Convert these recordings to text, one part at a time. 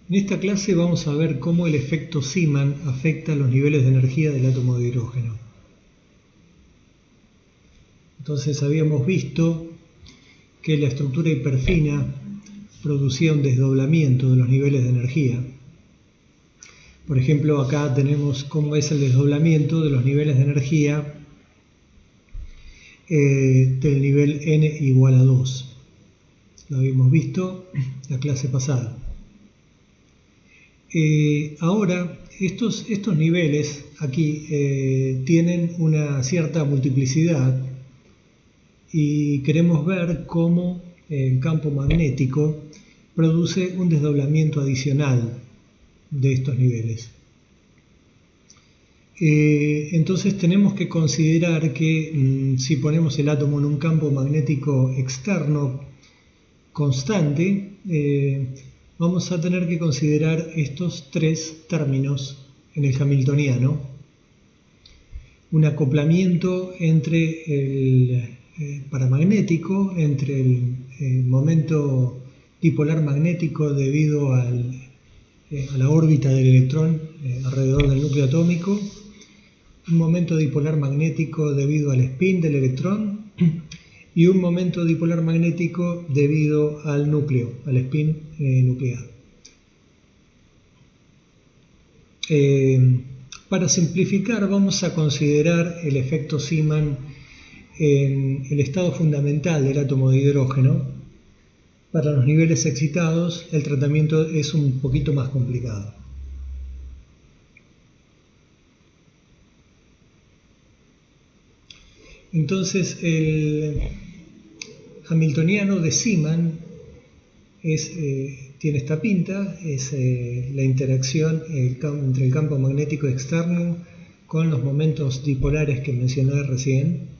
En esta clase vamos a ver cómo el efecto Zeeman afecta los niveles de energía del átomo de hidrógeno. Entonces habíamos visto que la estructura hiperfina producía un desdoblamiento de los niveles de energía. Por ejemplo, acá tenemos cómo es el desdoblamiento de los niveles de energía del nivel n igual a 2. Lo habíamos visto en la clase pasada. Ahora, estos niveles aquí tienen una cierta multiplicidad y queremos ver cómo el campo magnético produce un desdoblamiento adicional de estos niveles. Entonces tenemos que considerar que si ponemos el átomo en un campo magnético externo constante, vamos a tener que considerar estos tres términos en el hamiltoniano. Un acoplamiento entre el paramagnético, entre el momento dipolar magnético debido a la órbita del electrón alrededor del núcleo atómico, un momento dipolar magnético debido al spin del electrón y un momento dipolar magnético debido al núcleo, al spin nuclear. Para simplificar, vamos a considerar el efecto Zeeman en el estado fundamental del átomo de hidrógeno. Para los niveles excitados, el tratamiento es un poquito más complicado. Entonces, el hamiltoniano de Zeeman tiene esta pinta, es la interacción entre el campo magnético externo con los momentos dipolares que mencioné recién.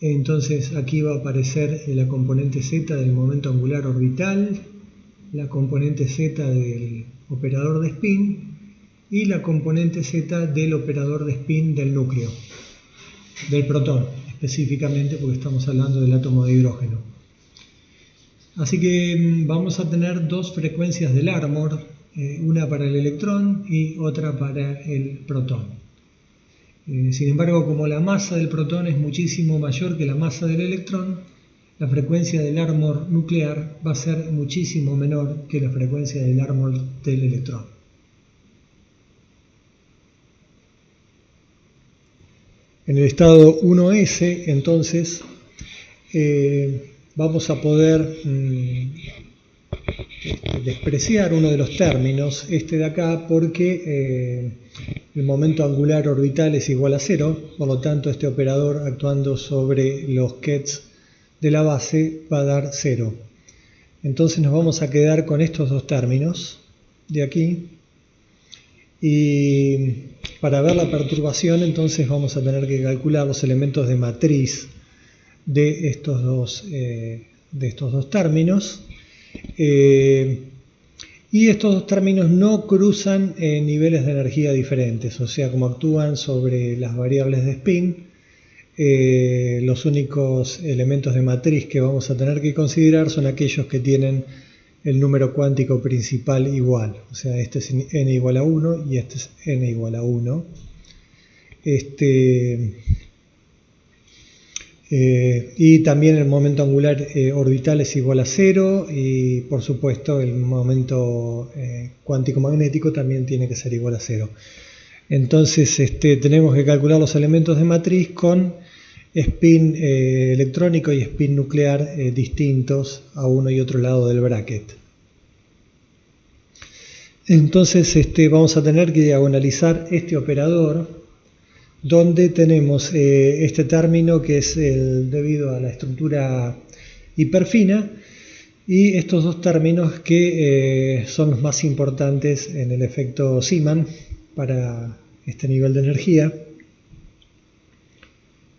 Entonces aquí va a aparecer la componente Z del momento angular orbital, la componente Z del operador de spin y la componente Z del operador de spin del núcleo, del protón específicamente, porque estamos hablando del átomo de hidrógeno. Así que vamos a tener dos frecuencias del Larmor, una para el electrón y otra para el protón. Sin embargo, como la masa del protón es muchísimo mayor que la masa del electrón, la frecuencia del Larmor nuclear va a ser muchísimo menor que la frecuencia del Larmor del electrón. En el estado 1s, entonces, vamos a poder despreciar uno de los términos, este de acá, porque el momento angular orbital es igual a 0, por lo tanto este operador actuando sobre los kets de la base va a dar 0. Entonces nos vamos a quedar con estos dos términos de aquí, y para ver la perturbación entonces vamos a tener que calcular los elementos de matriz de estos dos términos. Y estos dos términos no cruzan niveles de energía diferentes, o sea, como actúan sobre las variables de spin, los únicos elementos de matriz que vamos a tener que considerar son aquellos que tienen el número cuántico principal igual, o sea, este es n igual a 1 y este es n igual a 1. Y también el momento angular orbital es igual a 0 y por supuesto el momento cuántico magnético también tiene que ser igual a 0. Entonces tenemos que calcular los elementos de matriz con spin electrónico y spin nuclear distintos a uno y otro lado del bracket. Entonces vamos a tener que diagonalizar este operador, donde tenemos este término que es debido a la estructura hiperfina y estos dos términos que son los más importantes en el efecto Zeeman para este nivel de energía.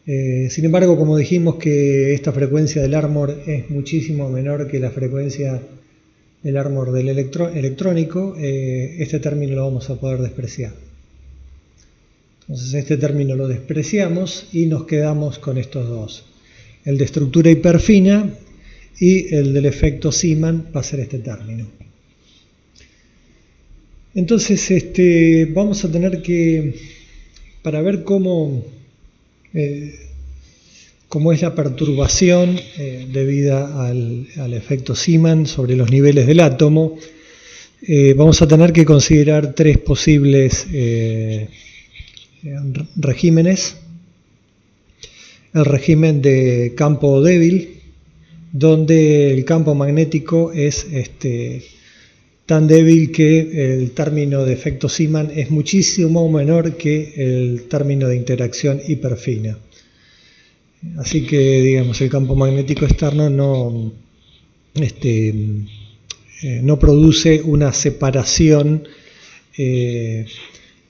Sin embargo, como dijimos que esta frecuencia del Larmor es muchísimo menor que la frecuencia del Larmor del electrónico, este término lo vamos a poder despreciar. Entonces este término lo despreciamos y nos quedamos con estos dos. El de estructura hiperfina y el del efecto Zeeman va a ser este término. Entonces, vamos a tener que, para ver cómo es la perturbación debida al efecto Zeeman sobre los niveles del átomo, vamos a tener que considerar tres posibles regímenes. El régimen de campo débil, donde el campo magnético es tan débil que el término de efecto Zeeman es muchísimo menor que el término de interacción hiperfina. Así que, digamos, el campo magnético externo no produce una separación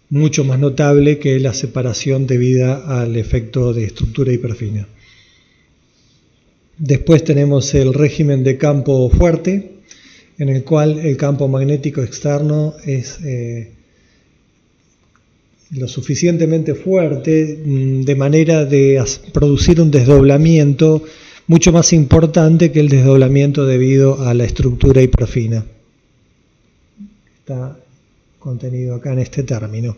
mucho más notable que la separación debida al efecto de estructura hiperfina. Después tenemos el régimen de campo fuerte, en el cual el campo magnético externo es lo suficientemente fuerte de manera de producir un desdoblamiento mucho más importante que el desdoblamiento debido a la estructura hiperfina. Está contenido acá en este término.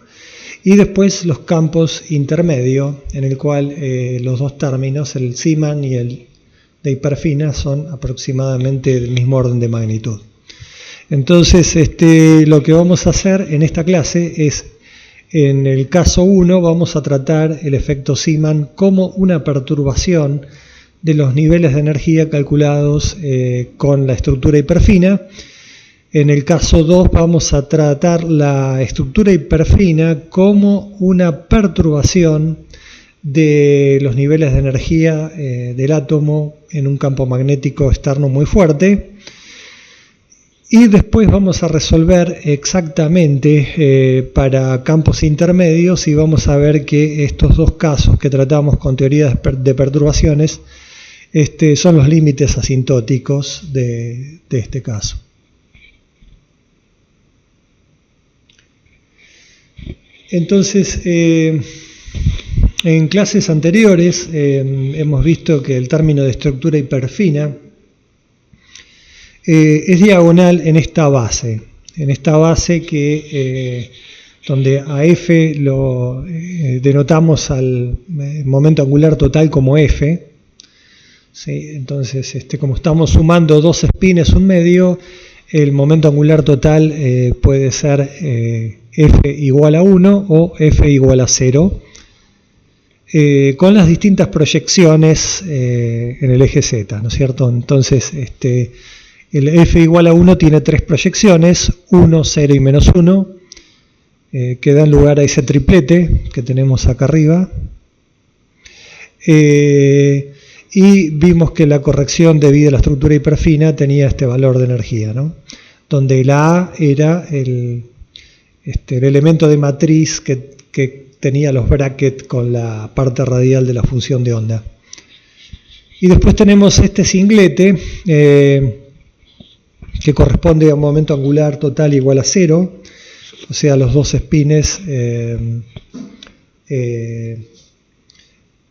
Y después los campos intermedios, en el cual los dos términos, el Zeeman y el de hiperfina, son aproximadamente del mismo orden de magnitud. Entonces, lo que vamos a hacer en esta clase es, en el caso 1, vamos a tratar el efecto Zeeman como una perturbación de los niveles de energía calculados con la estructura hiperfina. En el caso 2 vamos a tratar la estructura hiperfina como una perturbación de los niveles de energía del átomo en un campo magnético externo muy fuerte. Y después vamos a resolver exactamente para campos intermedios y vamos a ver que estos dos casos que tratamos con teorías de perturbaciones son los límites asintóticos de este caso. Entonces, en clases anteriores hemos visto que el término de estructura hiperfina es diagonal en esta base que donde a F lo denotamos al momento angular total como F. ¿Sí? Entonces, como estamos sumando dos espines un medio, el momento angular total puede ser F igual a 1 o F igual a 0, con las distintas proyecciones en el eje Z, ¿no es cierto? Entonces, el F igual a 1 tiene tres proyecciones, 1, 0 y menos 1, que dan lugar a ese triplete que tenemos acá arriba. Y vimos que la corrección debida a la estructura hiperfina tenía este valor de energía, ¿no? Donde la A era el elemento de matriz que tenía los brackets con la parte radial de la función de onda. Y después tenemos este singlete que corresponde a un momento angular total igual a 0, o sea, los dos espines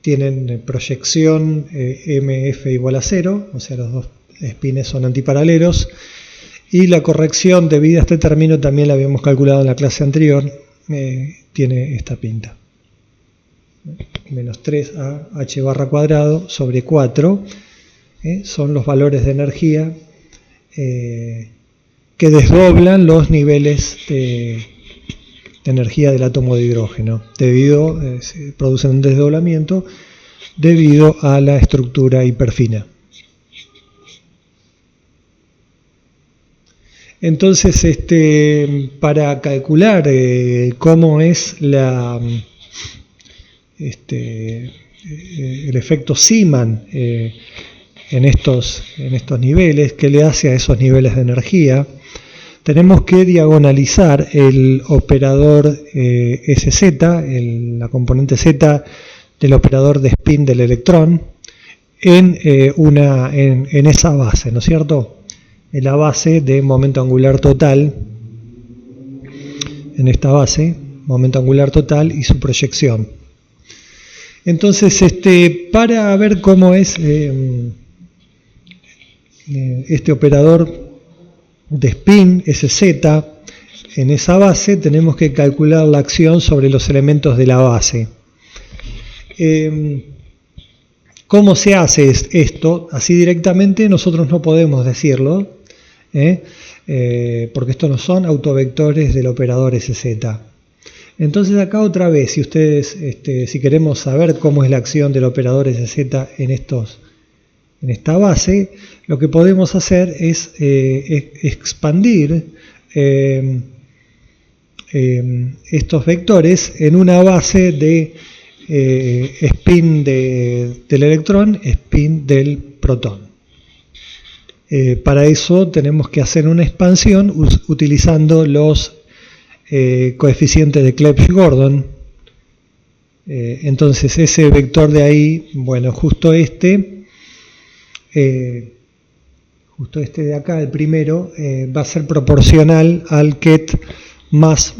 tienen proyección MF igual a 0, o sea, los dos espines son antiparalelos, y la corrección debida a este término también la habíamos calculado en la clase anterior, tiene esta pinta. Menos 3A H barra cuadrado sobre 4 son los valores de energía que desdoblan los niveles de energía del átomo de hidrógeno, se producen un desdoblamiento debido a la estructura hiperfina. Entonces, para calcular cómo es el efecto Zeeman en estos niveles, qué le hace a esos niveles de energía, tenemos que diagonalizar el operador SZ, la componente Z del operador de spin del electrón, en esa base, ¿no es cierto? En la base de momento angular total, en esta base, momento angular total y su proyección. Entonces, para ver cómo es este operador de spin, SZ, en esa base tenemos que calcular la acción sobre los elementos de la base. ¿Cómo se hace esto? Así directamente nosotros no podemos decirlo, porque estos no son autovectores del operador SZ. Entonces acá otra vez, si ustedes, si queremos saber cómo es la acción del operador SZ en esta base, lo que podemos hacer es expandir estos vectores en una base de spin del electrón, spin del protón. Para eso tenemos que hacer una expansión utilizando los coeficientes de Clebsch-Gordon. Entonces ese vector de ahí, bueno, justo este de acá, el primero, va a ser proporcional al ket más.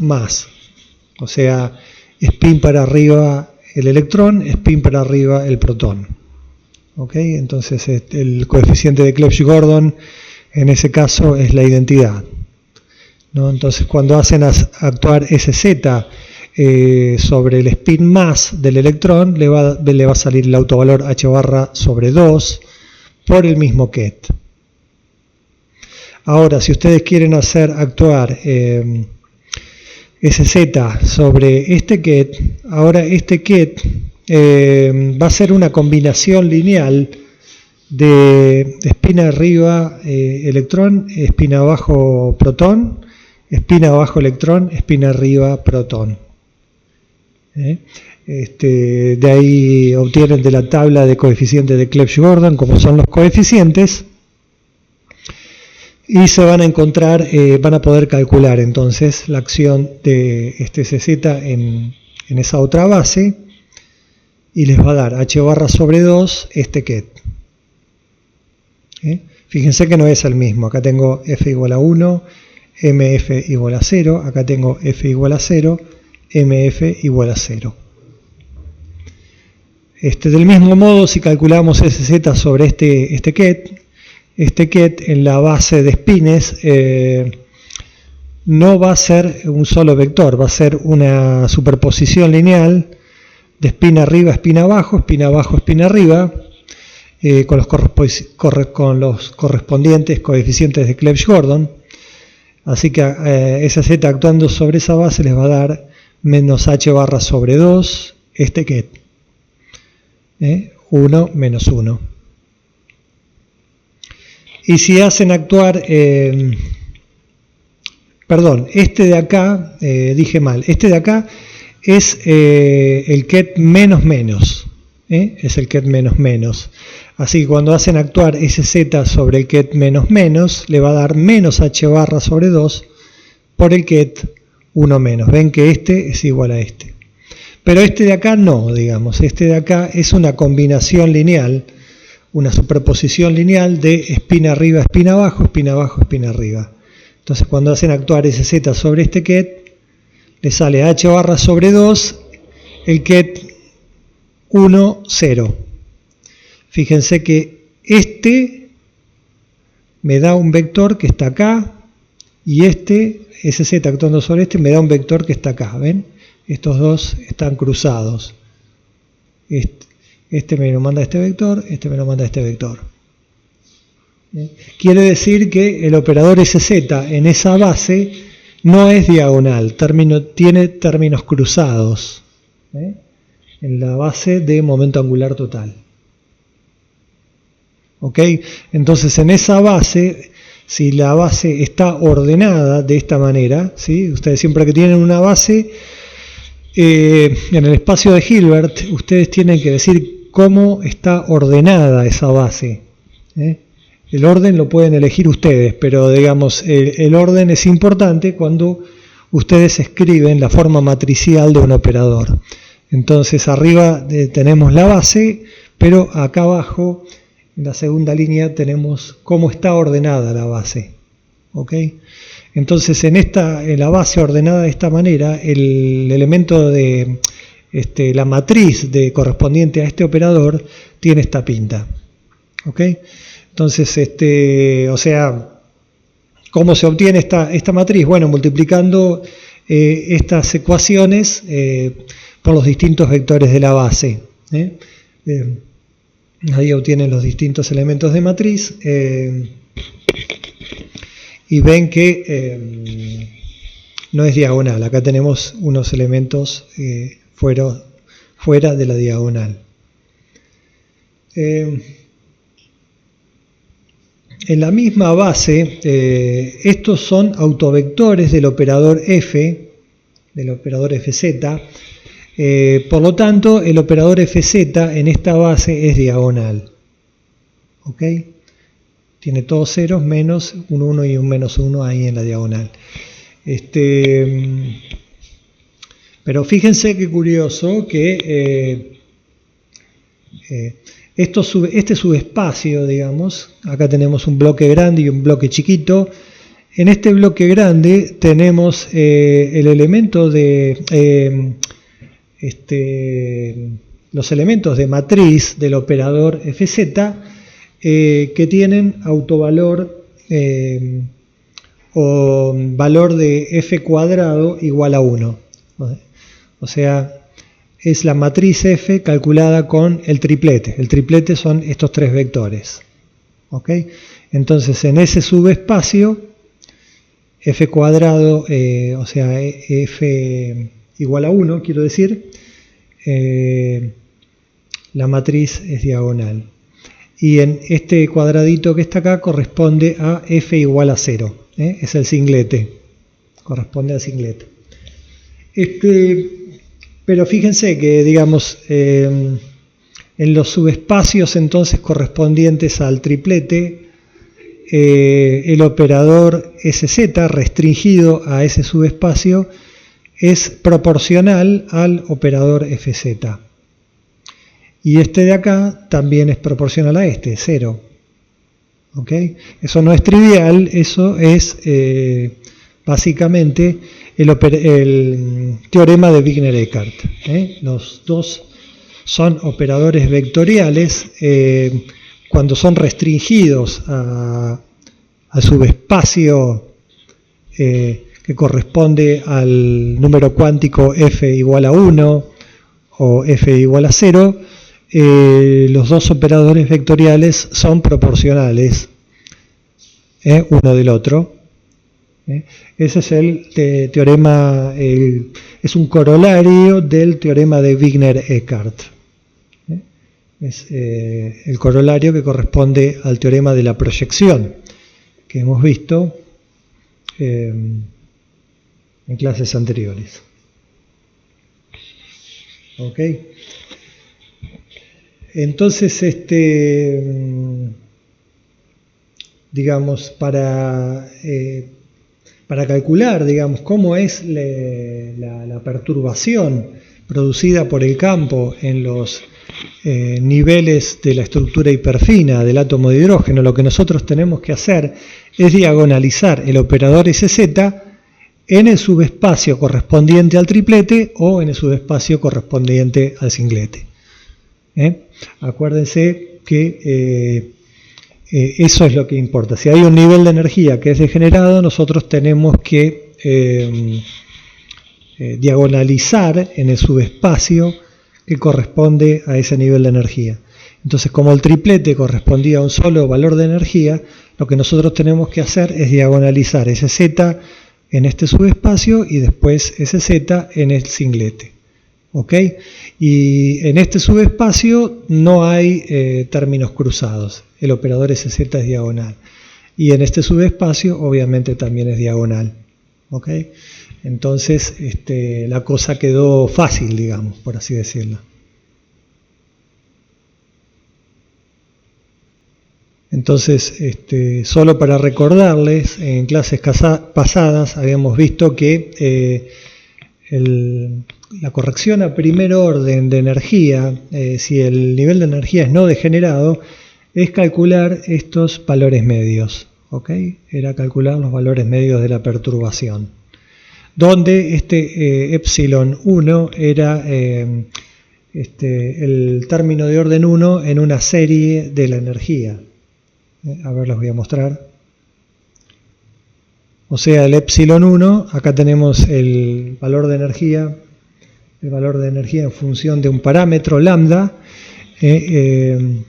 O sea, spin para arriba el electrón, spin para arriba el protón. ¿Ok? Entonces el coeficiente de Clebsch-Gordon en ese caso es la identidad, ¿no? Entonces cuando hacen actuar SZ sobre el spin más del electrón, le va a salir el autovalor H barra sobre 2 por el mismo ket. Ahora, si ustedes quieren hacer actuar SZ sobre este ket, ahora este ket va a ser una combinación lineal de spin arriba electrón, spin abajo protón, spin abajo electrón, spin arriba protón. De ahí obtienen de la tabla de coeficientes de Clebsch-Gordon como son los coeficientes. Y se van a encontrar, van a poder calcular entonces la acción de este SZ en esa otra base y les va a dar H barra sobre 2 este ket. Fíjense que no es el mismo, acá tengo F igual a 1, MF igual a 0, acá tengo F igual a 0, MF igual a 0. Del mismo modo, si calculamos SZ sobre este ket, en la base de spines no va a ser un solo vector, va a ser una superposición lineal de spin arriba, spin abajo, spin arriba, con los correspondientes coeficientes de Clebsch-Gordon. Así que SZ actuando sobre esa base les va a dar menos H barra sobre 2, este ket. 1 menos 1. Y si hacen actuar, perdón, este de acá, dije mal, este de acá es el ket menos menos, es el ket menos menos. Así que cuando hacen actuar SZ sobre el ket menos menos, le va a dar menos H barra sobre 2 por el ket 1 menos. Ven que este es igual a este. Pero este de acá no, digamos, este de acá es una combinación lineal, una superposición lineal de spin arriba, spin abajo, spin abajo, spin arriba. Entonces cuando hacen actuar SZ sobre este ket, le sale H barra sobre 2, el ket 1, 0. Fíjense que este me da un vector que está acá, y SZ actuando sobre este me da un vector que está acá, ¿ven? Estos dos están cruzados. Este me lo manda este vector, este me lo manda este vector. Quiere decir que el operador SZ en esa base no es diagonal, tiene términos cruzados en la base de momento angular total. ¿Ok? Entonces en esa base, si la base está ordenada de esta manera, ¿sí? Ustedes siempre que tienen una base, en el espacio de Hilbert, ustedes tienen que decir cómo está ordenada esa base. El orden lo pueden elegir ustedes, pero digamos, el orden es importante cuando ustedes escriben la forma matricial de un operador. Entonces arriba tenemos la base, pero acá abajo, en la segunda línea, tenemos cómo está ordenada la base. ¿Ok? Entonces en la base ordenada de esta manera, el elemento de la matriz correspondiente a este operador tiene esta pinta. ¿Ok? Entonces, o sea, ¿Cómo se obtiene esta matriz? Bueno, multiplicando estas ecuaciones por los distintos vectores de la base. Ahí obtienen los distintos elementos de matriz y ven que no es diagonal. Acá tenemos unos elementos fuera de la diagonal. En la misma base, estos son autovectores del operador f, del operador fz. Por lo tanto, el operador fz en esta base es diagonal. ¿Ok? Tiene todos ceros menos un 1 y un menos 1 ahí en la diagonal. Pero fíjense qué curioso que este subespacio, digamos, acá tenemos un bloque grande y un bloque chiquito. En este bloque grande tenemos el elemento de los elementos de matriz del operador fz que tienen autovalor o valor de f cuadrado igual a 1. O sea, es la matriz f calculada con el triplete. El triplete son estos tres vectores. ¿Ok? Entonces, en ese subespacio, f cuadrado, o sea, f igual a 1, quiero decir, la matriz es diagonal. Y en este cuadradito que está acá corresponde a f igual a 0. Es el singlete. Corresponde al singlete. Pero fíjense que, digamos, en los subespacios entonces correspondientes al triplete, el operador sz restringido a ese subespacio es proporcional al operador fz. Y este de acá también es proporcional a este, 0. ¿Ok? Eso no es trivial, eso es básicamente el teorema de Wigner-Eckart. Los dos son operadores vectoriales cuando son restringidos al subespacio que corresponde al número cuántico f igual a 1 o f igual a 0, los dos operadores vectoriales son proporcionales uno del otro. Ese es el teorema, es un corolario del teorema de Wigner-Eckart. Es el corolario que corresponde al teorema de la proyección que hemos visto en clases anteriores. ¿Ok? Entonces, digamos, para calcular, digamos, cómo es la perturbación producida por el campo en los niveles de la estructura hiperfina del átomo de hidrógeno, lo que nosotros tenemos que hacer es diagonalizar el operador sz en el subespacio correspondiente al triplete o en el subespacio correspondiente al singlete. Acuérdense que eso es lo que importa. Si hay un nivel de energía que es degenerado, nosotros tenemos que diagonalizar en el subespacio que corresponde a ese nivel de energía. Entonces, como el triplete correspondía a un solo valor de energía, lo que nosotros tenemos que hacer es diagonalizar ese z en este subespacio y después ese z en el singlete. ¿Ok? Y en este subespacio no hay términos cruzados. El operador sz es diagonal. Y en este subespacio obviamente también es diagonal. ¿Ok? Entonces la cosa quedó fácil, digamos, por así decirlo. Entonces, solo para recordarles, en clases pasadas habíamos visto que la corrección a primer orden de energía, si el nivel de energía es no degenerado, es calcular estos valores medios. ¿Ok? Era calcular los valores medios de la perturbación. Donde epsilon 1 era el término de orden 1 en una serie de la energía. A ver, los voy a mostrar. o sea, el epsilon 1, acá tenemos el valor de energía en función de un parámetro lambda, el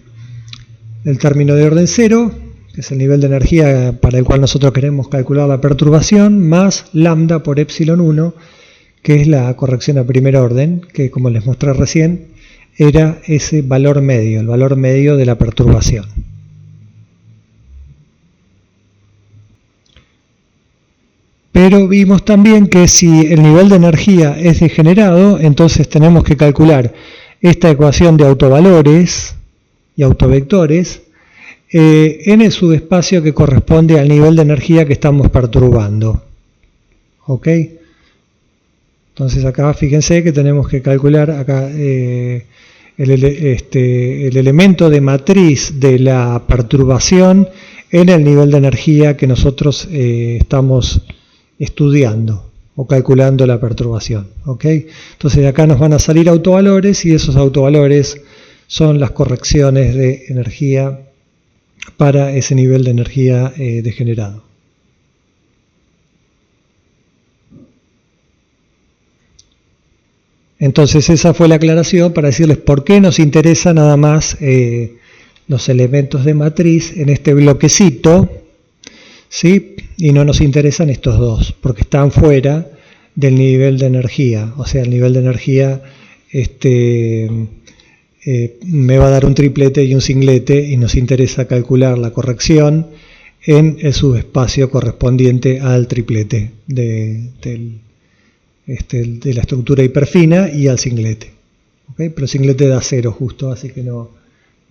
término de orden 0, que es el nivel de energía para el cual nosotros queremos calcular la perturbación, más lambda por epsilon 1, que es la corrección a primer orden, que como les mostré recién, era ese valor medio, el valor medio de la perturbación. Pero vimos también que si el nivel de energía es degenerado, entonces tenemos que calcular esta ecuación de autovalores y autovectores en el subespacio que corresponde al nivel de energía que estamos perturbando. ¿Ok? Entonces acá fíjense que tenemos que calcular acá el elemento de matriz de la perturbación en el nivel de energía que nosotros estamos estudiando o calculando la perturbación. ¿Ok? Entonces de acá nos van a salir autovalores y esos autovalores son las correcciones de energía para ese nivel de energía degenerado. Entonces esa fue la aclaración para decirles por qué nos interesa nada más los elementos de matriz en este bloquecito, ¿sí? Y no nos interesan estos dos, porque están fuera del nivel de energía. O sea, el nivel de energía me va a dar un triplete y un singlete y nos interesa calcular la corrección en el subespacio correspondiente al triplete de la estructura hiperfina y al singlete. ¿Okay? Pero el singlete da 0 justo, así que no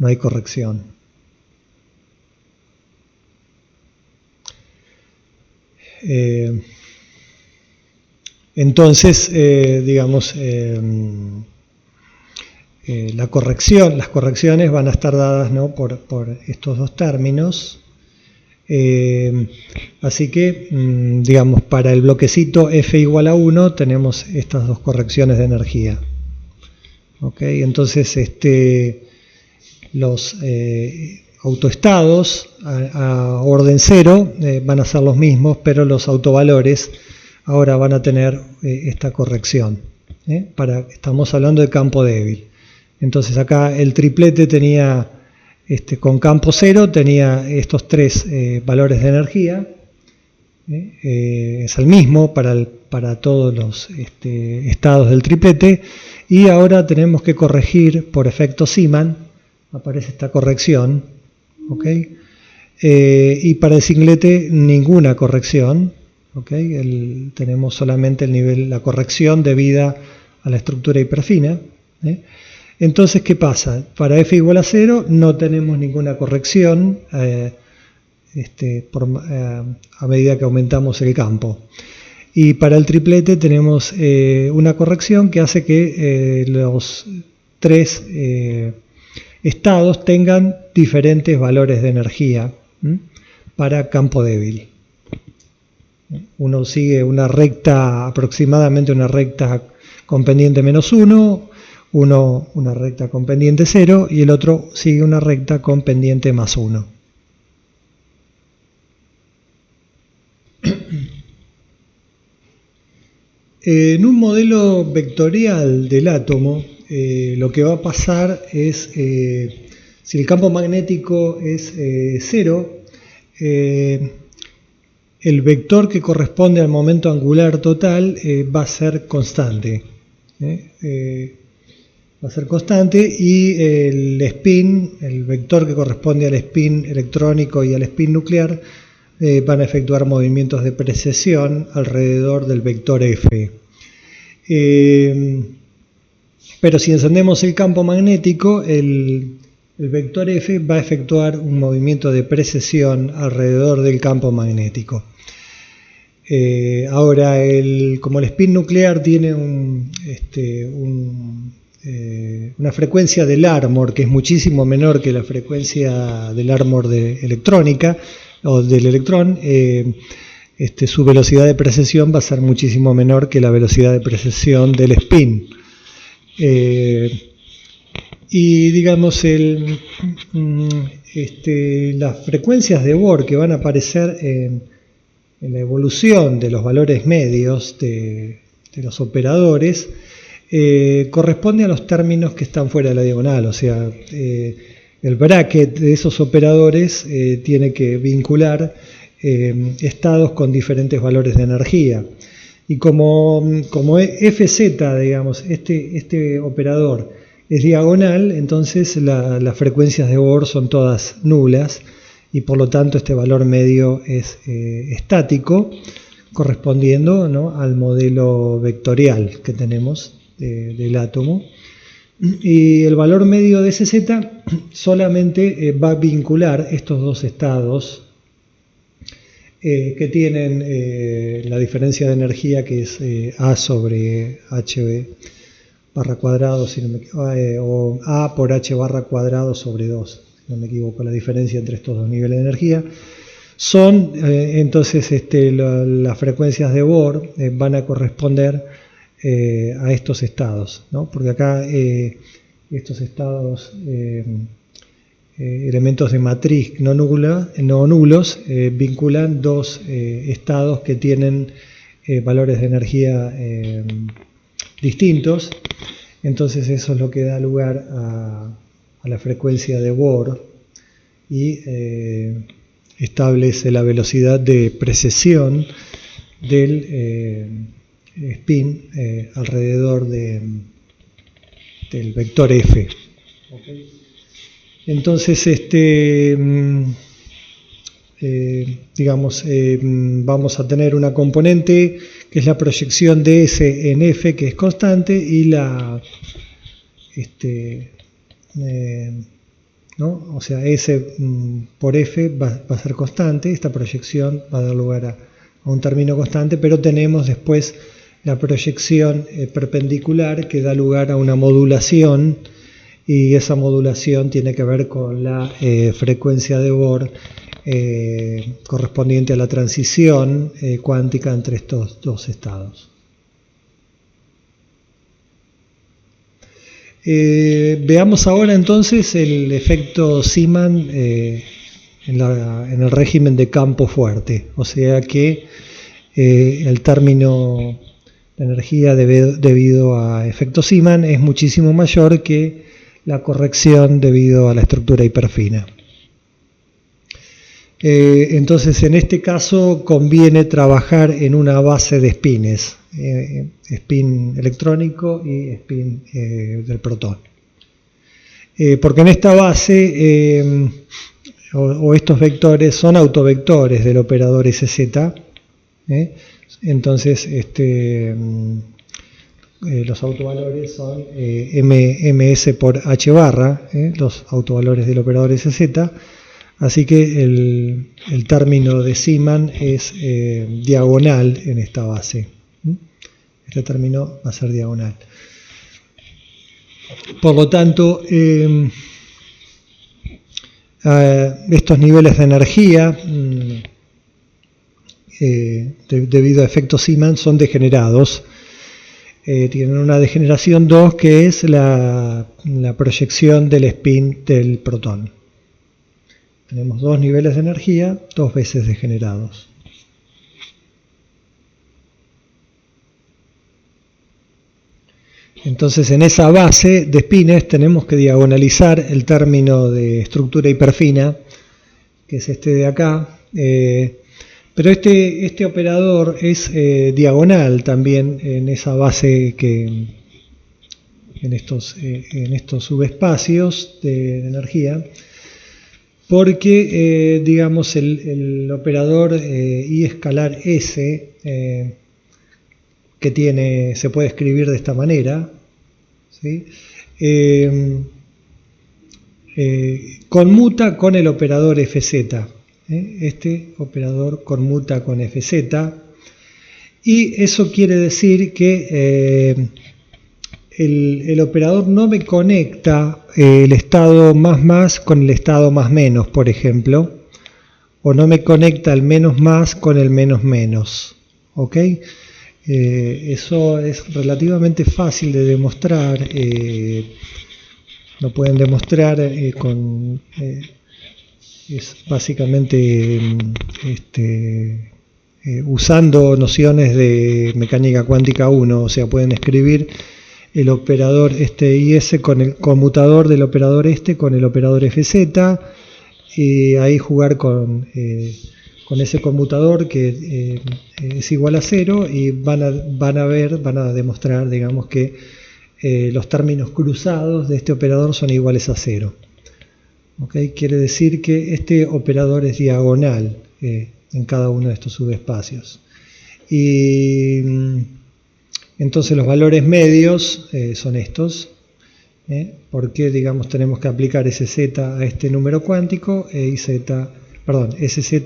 hay corrección. Entonces, digamos, las correcciones van a estar dadas, ¿no?, por estos dos términos. Así que, digamos, para el bloquecito F igual a 1 tenemos estas dos correcciones de energía. ¿Ok? Entonces, los autoestados a orden 0 van a ser los mismos, pero los autovalores ahora van a tener esta corrección. Estamos hablando de campo débil. Entonces acá el triplete tenía... con campo 0 tenía estos tres valores de energía, es el mismo para todos los estados del triplete, y ahora tenemos que corregir por efecto Zeeman, aparece esta corrección, ¿okay? Y para el singlete ninguna corrección, ¿okay? Tenemos solamente el nivel, la corrección debida a la estructura hiperfina. Entonces, ¿qué pasa? Para f igual a 0 no tenemos ninguna corrección a medida que aumentamos el campo. Y para el triplete tenemos una corrección que hace que los tres estados tengan diferentes valores de energía para campo débil. Uno sigue una recta, aproximadamente una recta con pendiente menos 1, uno una recta con pendiente 0 y el otro sigue una recta con pendiente más 1. En un modelo vectorial del átomo, lo que va a pasar es, si el campo magnético es 0, el vector que corresponde al momento angular total va a ser constante. Va a ser constante y el spin, el vector que corresponde al spin electrónico y al spin nuclear, van a efectuar movimientos de precesión alrededor del vector F. Pero si encendemos el campo magnético, el vector F va a efectuar un movimiento de precesión alrededor del campo magnético. Ahora, como el spin nuclear tiene una frecuencia del Larmor que es muchísimo menor que la frecuencia del Larmor de electrónica o del electrón, su velocidad de precesión va a ser muchísimo menor que la velocidad de precesión del spin. Y digamos, las frecuencias de Bohr que van a aparecer en la evolución de los valores medios de los operadores, corresponde a los términos que están fuera de la diagonal, o sea, el bracket de esos operadores tiene que vincular estados con diferentes valores de energía. Y como Fz, digamos, este operador es diagonal, entonces las frecuencias de Bohr son todas nulas y por lo tanto este valor medio es estático, correspondiendo, ¿no?, al modelo vectorial que tenemos del átomo. Y el valor medio de Sz solamente va a vincular estos dos estados que tienen la diferencia de energía, que es A sobre H barra cuadrado, o A por H barra cuadrado sobre 2, si no me equivoco, la diferencia entre estos dos niveles de energía. Son, entonces, las frecuencias de Bohr van a corresponder a estos estados, ¿no? Porque acá estos estados, elementos de matriz no nulos, vinculan dos estados que tienen valores de energía distintos. Entonces eso es lo que da lugar a la frecuencia de Bohr y establece la velocidad de precesión del spin alrededor del vector F. Okay. Entonces, digamos, vamos a tener una componente que es la proyección de S en F, que es constante, y la ¿no? O sea, S por F va a ser constante. Esta proyección va a dar lugar a un término constante, pero tenemos después la proyección perpendicular, que da lugar a una modulación, y esa modulación tiene que ver con la frecuencia de Bohr correspondiente a la transición cuántica entre estos dos estados. Veamos ahora entonces el efecto Zeeman en el régimen de campo fuerte, o sea que el término de energía debido a efecto Zeeman es muchísimo mayor que la corrección debido a la estructura hiperfina. Entonces, en este caso conviene trabajar en una base de spines, spin electrónico y spin del protón. Porque en esta base o estos vectores son autovectores del operador SZ. Entonces, los autovalores son ms por h barra, los autovalores del operador SZ. Así que el término de Zeeman es diagonal en esta base. Este término va a ser diagonal. Por lo tanto, estos niveles de energía debido a efecto Zeeman son degenerados. Tienen una degeneración 2, que es la proyección del spin del protón. Tenemos dos niveles de energía, dos veces degenerados. Entonces, en esa base de spines tenemos que diagonalizar el término de estructura hiperfina, que es este de acá. Pero este operador es diagonal también en esa base, en estos subespacios de energía. Porque, digamos, el operador I escalar S, que se puede escribir de esta manera, ¿sí? Conmuta con el operador Fz. Este operador conmuta con Fz, y eso quiere decir que el operador no me conecta el estado más con el estado más, por ejemplo, o no me conecta el menos con el menos. ¿Ok? Eso es relativamente fácil de demostrar. Lo pueden demostrar es básicamente usando nociones de mecánica cuántica 1, o sea, pueden escribir el operador IS con el conmutador del operador con el operador FZ, y ahí jugar con ese conmutador que es igual a 0, y van a demostrar, digamos, que los términos cruzados de este operador son iguales a 0. ¿Okay? Quiere decir que este operador es diagonal en cada uno de estos subespacios. Y entonces los valores medios son estos, porque, digamos, tenemos que aplicar SZ a este número cuántico, SZ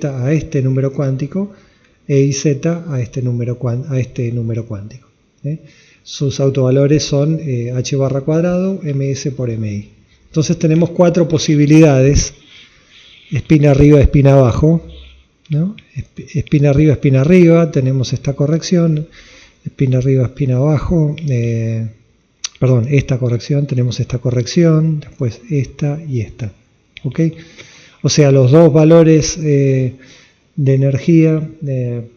a este número cuántico, e IZ a este número cuántico. Sus autovalores son h barra cuadrado, ms por mi. Entonces tenemos 4 posibilidades: espina arriba, espina abajo, ¿no? Espina arriba, tenemos esta corrección. Espina arriba, espina abajo, esta corrección, tenemos esta corrección, después esta y esta. ¿Ok? O sea, los dos valores de energía de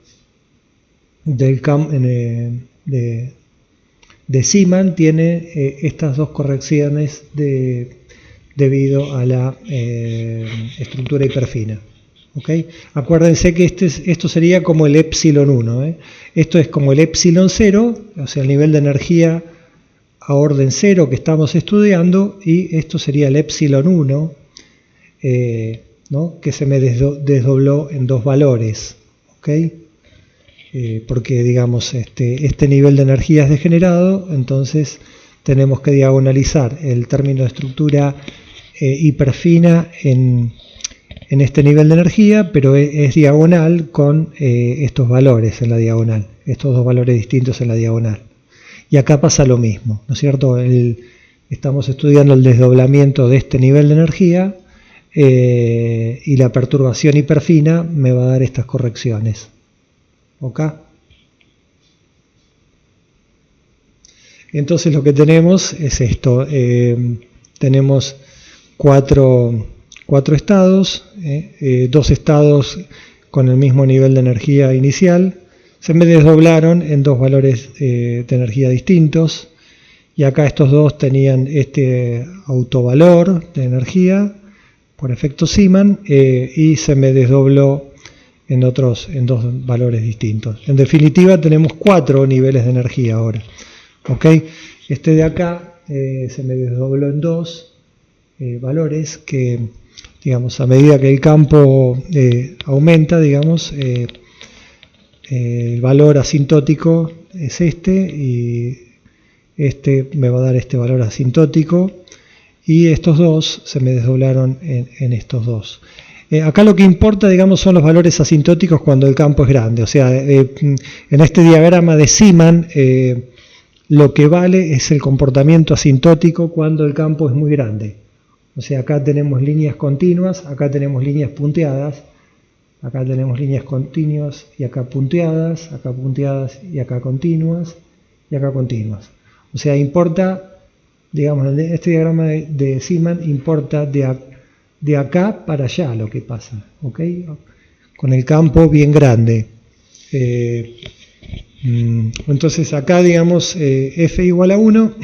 Zeeman tiene estas dos correcciones debido a la estructura hiperfina. ¿Okay? Acuérdense que esto sería como el epsilon 1. Esto es como el epsilon 0, o sea, el nivel de energía a orden 0 que estamos estudiando, y esto sería el epsilon 1, ¿no? Que se me desdobló en dos valores. ¿Okay? Porque, digamos, este nivel de energía es degenerado, entonces tenemos que diagonalizar el término de estructura hiperfina en este nivel de energía, pero es diagonal con estos valores en la diagonal, estos dos valores distintos en la diagonal. Y acá pasa lo mismo, ¿no es cierto? Estamos estudiando el desdoblamiento de este nivel de energía, y la perturbación hiperfina me va a dar estas correcciones. ¿Ok? Entonces lo que tenemos es esto. Tenemos cuatro estados, 2 estados con el mismo nivel de energía inicial, se me desdoblaron en dos valores de energía distintos, y acá estos dos tenían este autovalor de energía por efecto Zeeman, y se me desdobló en dos valores distintos. En definitiva tenemos 4 niveles de energía ahora. ¿Okay? Este de acá se me desdobló en 2 valores que, digamos, a medida que el campo aumenta, digamos, el valor asintótico es y este me va a dar este valor asintótico, y estos dos se me desdoblaron en estos dos. Acá lo que importa, digamos, son los valores asintóticos cuando el campo es grande. O sea, en este diagrama de Zeeman, lo que vale es el comportamiento asintótico cuando el campo es muy grande. O sea, acá tenemos líneas continuas, acá tenemos líneas punteadas, acá tenemos líneas continuas y acá punteadas y acá continuas y acá continuas. O sea, importa, digamos, en este diagrama de Zeeman importa de acá para allá lo que pasa, ¿ok? Con el campo bien grande. Entonces acá, digamos, F igual a 1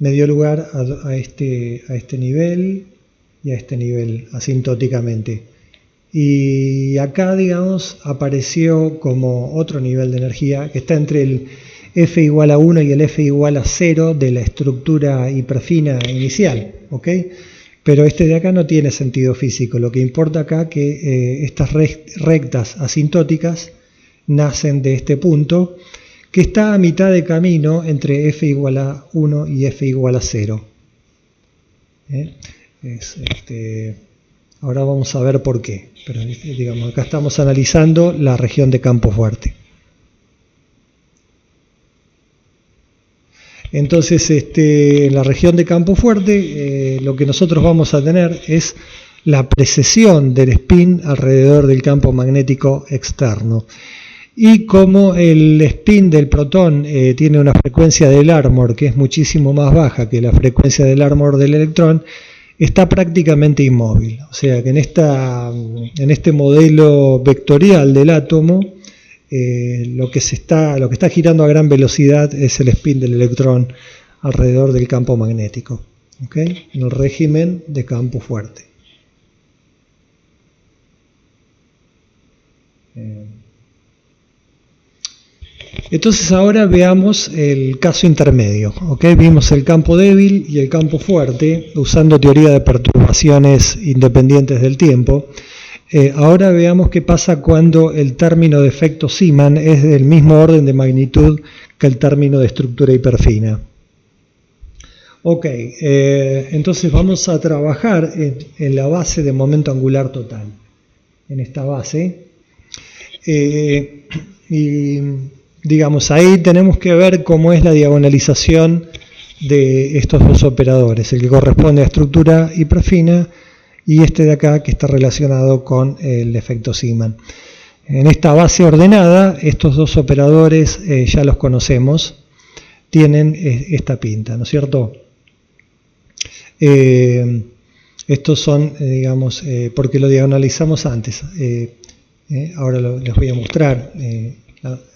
me dio lugar a este nivel y a este nivel asintóticamente. Y acá, digamos, apareció como otro nivel de energía que está entre el F igual a 1 y el F igual a 0 de la estructura hiperfina inicial, ¿ok? Pero este de acá no tiene sentido físico. Lo que importa acá es que estas rectas asintóticas nacen de este punto, que está a mitad de camino entre F igual a 1 y F igual a 0. Ahora vamos a ver por qué. Pero, digamos, acá estamos analizando la región de campo fuerte. Entonces, en la región de campo fuerte, lo que nosotros vamos a tener es la precesión del spin alrededor del campo magnético externo. Y como el spin del protón tiene una frecuencia del Larmor que es muchísimo más baja que la frecuencia del Larmor del electrón, está prácticamente inmóvil. O sea que en este modelo vectorial del átomo, lo que está girando a gran velocidad es el spin del electrón alrededor del campo magnético, ¿okay? En el régimen de campo fuerte. Entonces ahora veamos el caso intermedio, ¿okay? Vimos el campo débil y el campo fuerte usando teoría de perturbaciones independientes del tiempo. Ahora veamos qué pasa cuando el término de efecto Zeeman es del mismo orden de magnitud que el término de estructura hiperfina. Ok, entonces vamos a trabajar en la base de momento angular total, en esta base. Y digamos, ahí tenemos que ver cómo es la diagonalización de estos dos operadores, el que corresponde a estructura hiperfina y este de acá que está relacionado con el efecto Zeeman. En esta base ordenada, estos dos operadores ya los conocemos, tienen esta pinta, ¿no es cierto? Estos son, digamos, porque lo diagonalizamos antes. Ahora les voy a mostrar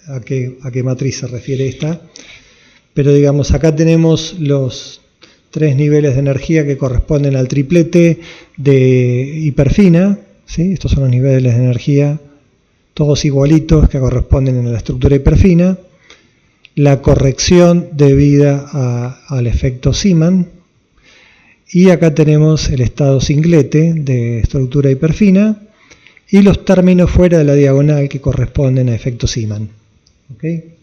a qué matriz se refiere esta. Pero digamos, acá tenemos los tres niveles de energía que corresponden al triplete de hiperfina, ¿sí? Estos son los niveles de energía, todos igualitos, que corresponden a la estructura hiperfina. La corrección debida al efecto Zeeman. Y acá tenemos el estado singlete de estructura hiperfina y los términos fuera de la diagonal que corresponden a efecto Zeeman. ¿Okay?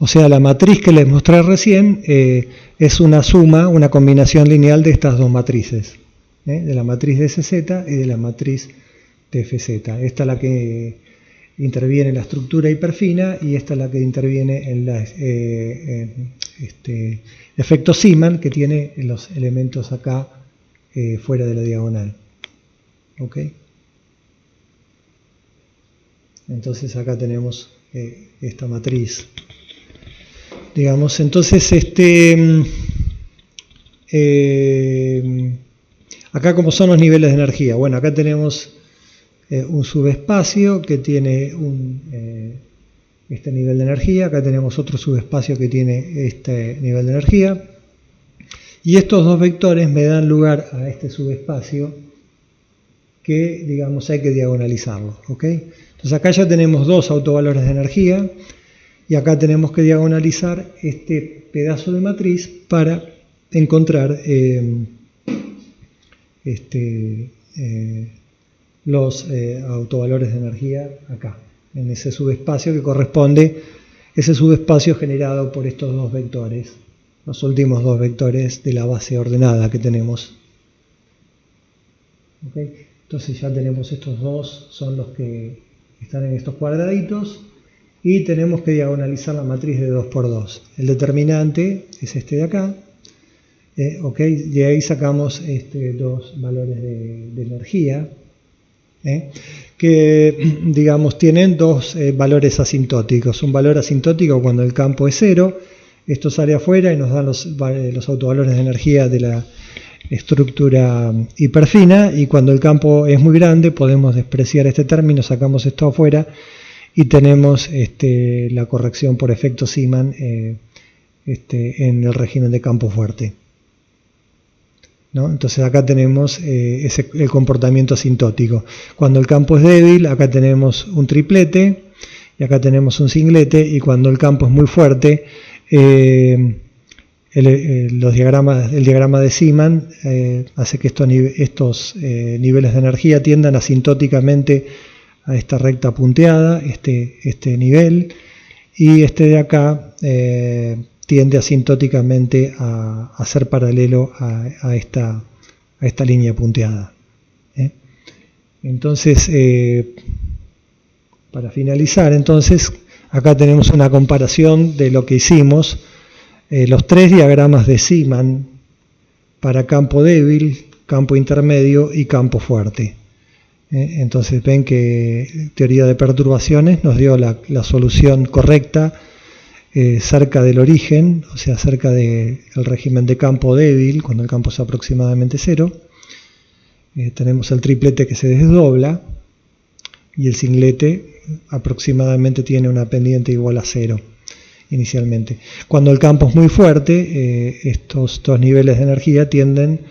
O sea, la matriz que les mostré recién es una suma, una combinación lineal de estas dos matrices, de la matriz de SZ y de la matriz de FZ. Esta es la que interviene en la estructura hiperfina y esta es la que interviene en la efecto Zeeman, que tiene los elementos acá fuera de la diagonal. ¿Ok? Entonces acá tenemos esta matriz. Digamos, entonces acá como son los niveles de energía. Bueno, acá tenemos un subespacio que tiene este nivel de energía, acá tenemos otro subespacio que tiene este nivel de energía, y estos dos vectores me dan lugar a este subespacio que, digamos, hay que diagonalizarlo, ¿ok? Entonces acá ya tenemos dos autovalores de energía, y acá tenemos que diagonalizar este pedazo de matriz para encontrar los autovalores de energía acá, en ese subespacio que corresponde, ese subespacio generado por estos dos vectores, los últimos dos vectores de la base ordenada que tenemos. ¿Okay? Entonces ya tenemos estos dos, son los que están en estos cuadraditos, y tenemos que diagonalizar la matriz de 2 por 2. El determinante es este de acá, ¿okay? De ahí sacamos dos valores de energía, que, digamos, tienen dos valores asintóticos. Un valor asintótico cuando el campo es 0, esto sale afuera y nos dan los autovalores de energía de la estructura hiperfina, y cuando el campo es muy grande podemos despreciar este término, sacamos esto afuera y tenemos la corrección por efecto Zeeman en el régimen de campo fuerte, ¿no? Entonces acá tenemos el comportamiento asintótico. Cuando el campo es débil, acá tenemos un triplete y acá tenemos un singlete, y cuando el campo es muy fuerte, el diagrama de Zeeman hace que estos niveles de energía tiendan asintóticamente a esta recta punteada, este nivel, y este de acá tiende asintóticamente a ser paralelo a esta línea punteada. Entonces, para finalizar, entonces, acá tenemos una comparación de lo que hicimos, los tres diagramas de Zeeman para campo débil, campo intermedio y campo fuerte. Entonces ven que teoría de perturbaciones nos dio la solución correcta cerca del origen, o sea, cerca del régimen de campo débil, cuando el campo es aproximadamente cero. Tenemos el triplete que se desdobla y el singlete aproximadamente tiene una pendiente igual a 0 inicialmente. Cuando el campo es muy fuerte, estos dos niveles de energía tienden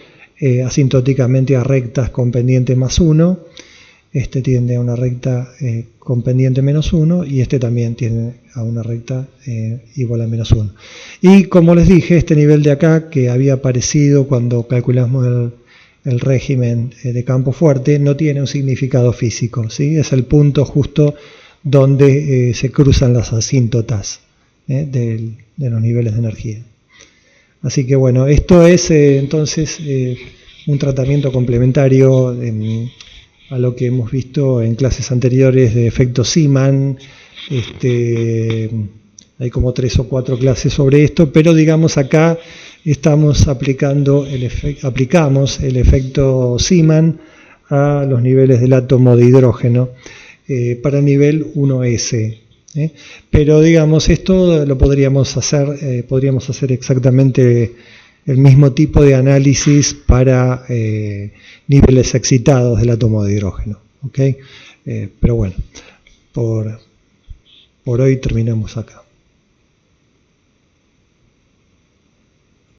asintóticamente a rectas con pendiente más 1. Este tiende a una recta con pendiente menos 1 y este también tiende a una recta igual a menos 1. Y como les dije, este nivel de acá que había aparecido cuando calculamos el régimen de campo fuerte no tiene un significado físico, ¿sí? Es el punto justo donde se cruzan las asíntotas de los niveles de energía. Así que bueno, esto es entonces un tratamiento complementario a lo que hemos visto en clases anteriores de efecto Zeeman. Hay como 3 o 4 clases sobre esto, pero digamos acá estamos aplicamos el efecto Zeeman a los niveles del átomo de hidrógeno para nivel 1s. Pero digamos, esto lo podríamos hacer exactamente el mismo tipo de análisis para niveles excitados del átomo de hidrógeno. ¿Okay? Pero bueno, por hoy terminamos acá.